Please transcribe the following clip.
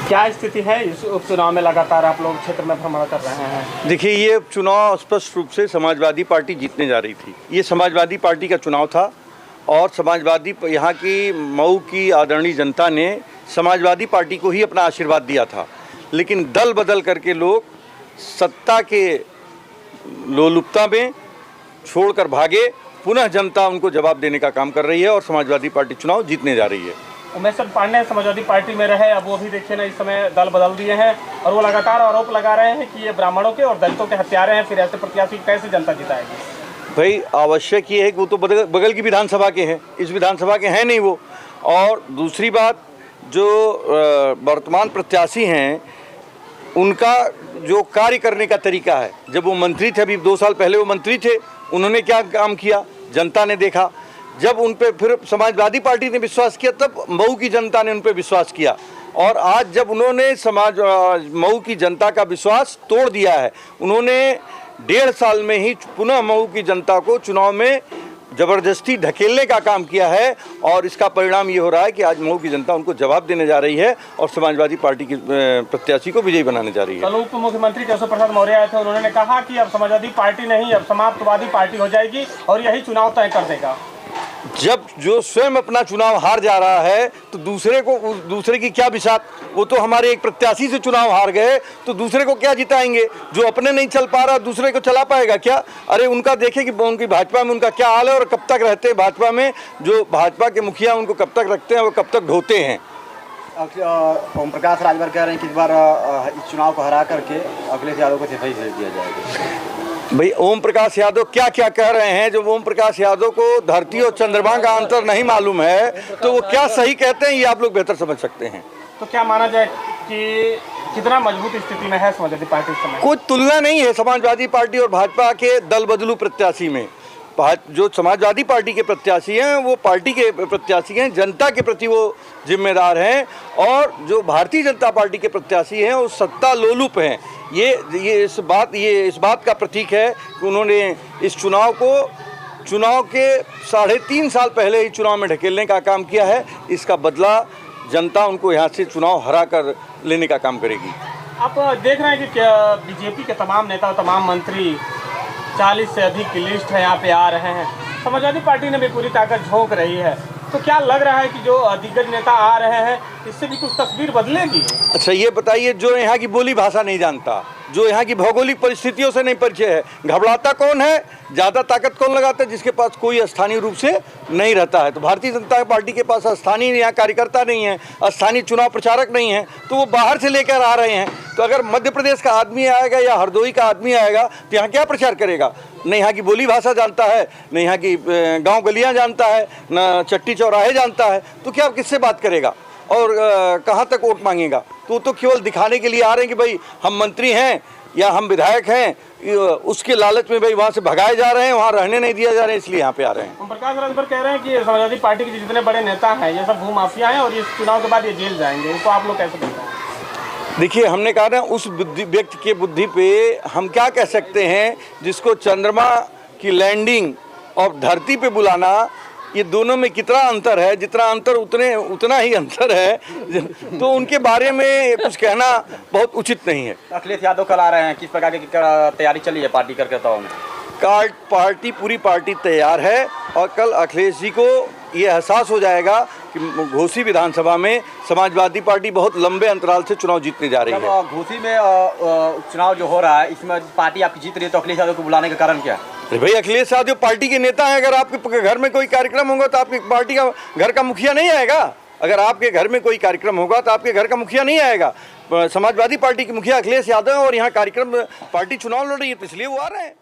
क्या स्थिति है इस उपचुनाव में? लगातार आप लोग क्षेत्र में भ्रमण कर रहे हैं। देखिए, ये चुनाव स्पष्ट रूप से समाजवादी पार्टी जीतने जा रही थी। ये समाजवादी पार्टी का चुनाव था और समाजवादी यहाँ की मऊ की आदरणीय जनता ने समाजवादी पार्टी को ही अपना आशीर्वाद दिया था। लेकिन दल बदल करके लोग सत्ता के लोलुपता में छोड़कर भागे। पुनः जनता उनको जवाब देने का काम कर रही है और समाजवादी पार्टी चुनाव जीतने जा रही है। उमेश पांडे समाजवादी पार्टी में रहे, अब वो भी देखिए ना इस समय दल बदल दिए हैं और वो लगातार आरोप लगा रहे हैं कि ये ब्राह्मणों के और दलितों के हत्यारे हैं। फिर ऐसे प्रत्याशी कैसे जनता जिताएगी? भाई, आवश्यक ये है कि वो तो बगल की विधानसभा के हैं, इस विधानसभा के हैं नहीं वो। और दूसरी बात, जो वर्तमान प्रत्याशी हैं उनका जो कार्य करने का तरीका है, जब वो मंत्री थे, अभी 2 साल पहले वो मंत्री थे, उन्होंने क्या काम किया जनता ने देखा। जब उन पे फिर समाजवादी पार्टी ने विश्वास किया, तब मऊ की जनता ने उन पे विश्वास किया। और आज जब उन्होंने मऊ की जनता का विश्वास तोड़ दिया है, उन्होंने 1.5 साल में ही पुनः मऊ की जनता को चुनाव में ज़बरदस्ती ढकेलने का काम किया है। और इसका परिणाम ये हो रहा है कि आज मऊ की जनता उनको जवाब देने जा रही है और समाजवादी पार्टी की प्रत्याशी को विजयी बनाने जा रही है। कल उप मुख्यमंत्री केशव प्रसाद मौर्य आए थे, उन्होंने कहा कि अब समाजवादी पार्टी नहीं, अब समाप्तवादी पार्टी हो जाएगी और यही चुनाव तय कर देगा। जब जो स्वयं अपना चुनाव हार जा रहा है तो दूसरे की क्या बिसात? वो तो हमारे एक प्रत्याशी से चुनाव हार गए, तो दूसरे को क्या जिताएंगे? जो अपने नहीं चल पा रहा दूसरे को चला पाएगा क्या? अरे उनका देखें कि उनकी भाजपा में उनका क्या हाल है और कब तक रहते हैं भाजपा में। जो भाजपा के मुखिया उनको कब तक रखते हैं, वो कब तक ढोते हैं। ओम प्रकाश राजभर कह रहे हैं कि इस बार इस चुनाव को हरा करके अखिलेश यादव को सफाई भेज दिया जाएगा। भाई, ओम प्रकाश यादव क्या क्या कह रहे हैं? जब ओम प्रकाश यादव को धरती और चंद्रमा का अंतर नहीं मालूम है तो वो क्या सही कहते हैं, ये आप लोग बेहतर समझ सकते हैं। तो क्या माना जाए कि कितना मजबूत स्थिति में है समाजवादी पार्टी इस समय? कोई तुलना नहीं है समाजवादी पार्टी और भाजपा के दल बदलू प्रत्याशी में। जो समाजवादी पार्टी के प्रत्याशी हैं वो पार्टी के प्रत्याशी हैं, जनता के प्रति वो जिम्मेदार हैं। और जो भारतीय जनता पार्टी के प्रत्याशी हैं वो सत्ता लोलुप हैं। ये इस बात का प्रतीक है कि उन्होंने इस चुनाव के 3.5 साल पहले ही चुनाव में ढकेलने का काम किया है। इसका बदला जनता उनको यहाँ से चुनाव हरा कर लेने का काम करेगी। आप देख रहे हैं कि बीजेपी के तमाम नेता और तमाम मंत्री 40 से अधिक की लिस्ट है यहाँ पे आ रहे हैं। समाजवादी पार्टी ने भी पूरी ताकत झोंक रही है, तो क्या लग रहा है कि जो दिग्गज नेता आ रहे हैं इससे भी कुछ तस्वीर बदलेगी? अच्छा, ये बताइए, जो यहाँ की बोली भाषा नहीं जानता, जो यहाँ की भौगोलिक परिस्थितियों से नहीं परिचय है, घबराता कौन है? ज़्यादा ताकत कौन लगाता है? जिसके पास कोई स्थानीय रूप से नहीं रहता है। तो भारतीय जनता पार्टी के पास स्थानीय यहाँ कार्यकर्ता नहीं है, स्थानीय चुनाव प्रचारक नहीं है, तो वो बाहर से लेकर आ रहे हैं। तो अगर मध्य प्रदेश का आदमी आएगा या हरदोई का आदमी आएगा तो यहाँ क्या प्रचार करेगा? न यहाँ की बोली भाषा जानता है, न यहाँ की गाँव गलियाँ जानता है, न चट्टी चौराहे जानता है, तो क्या किससे बात करेगा और कहाँ तक वोट मांगेगा? तो केवल दिखाने के लिए आ रहे हैं कि भाई हम मंत्री हैं या हम विधायक हैं, उसके लालच में भाई वहाँ से भगाए जा रहे हैं, वहाँ रहने नहीं दिया जा रहा है, इसलिए यहाँ पे आ रहे हैं। ओम प्रकाश राजभर कह रहे हैं कि समाजवादी पार्टी के जितने बड़े नेता हैं ये सब भूमाफिया हैं और इस चुनाव के बाद ये जेल जाएंगे। इनको आप लोग कैसे देखते हैं? देखिए, हमने कहा ना, उस व्यक्ति के बुद्धि पे हम क्या कह सकते हैं, जिसको चंद्रमा की लैंडिंग और धरती पे बुलाना, ये दोनों में कितना अंतर है? जितना अंतर उतना ही अंतर है। तो उनके बारे में कुछ कहना बहुत उचित नहीं है। अखिलेश यादव कल आ रहे हैं, किस प्रकार की तैयारी चली है पार्टी कार्यकर्ताओं में? पूरी पार्टी तैयार है और कल अखिलेश जी को ये एहसास हो जाएगा कि घोसी विधानसभा में समाजवादी पार्टी बहुत लंबे अंतराल से चुनाव जीतने जा रही है। घोसी में चुनाव जो हो रहा है, इसमें पार्टी आपकी जीत रही है, तो अखिलेश यादव को बुलाने का कारण क्या है? अरे भाई, अखिलेश यादव पार्टी के नेता हैं। अगर आपके घर में कोई कार्यक्रम होगा तो आपकी पार्टी का घर का मुखिया नहीं आएगा। अगर आपके घर में कोई कार्यक्रम होगा तो आपके घर का मुखिया नहीं आएगा। समाजवादी पार्टी के मुखिया अखिलेश यादव और यहाँ कार्यक्रम पार्टी चुनाव लड़ रही है, तो इसलिए वो आ रहे हैं।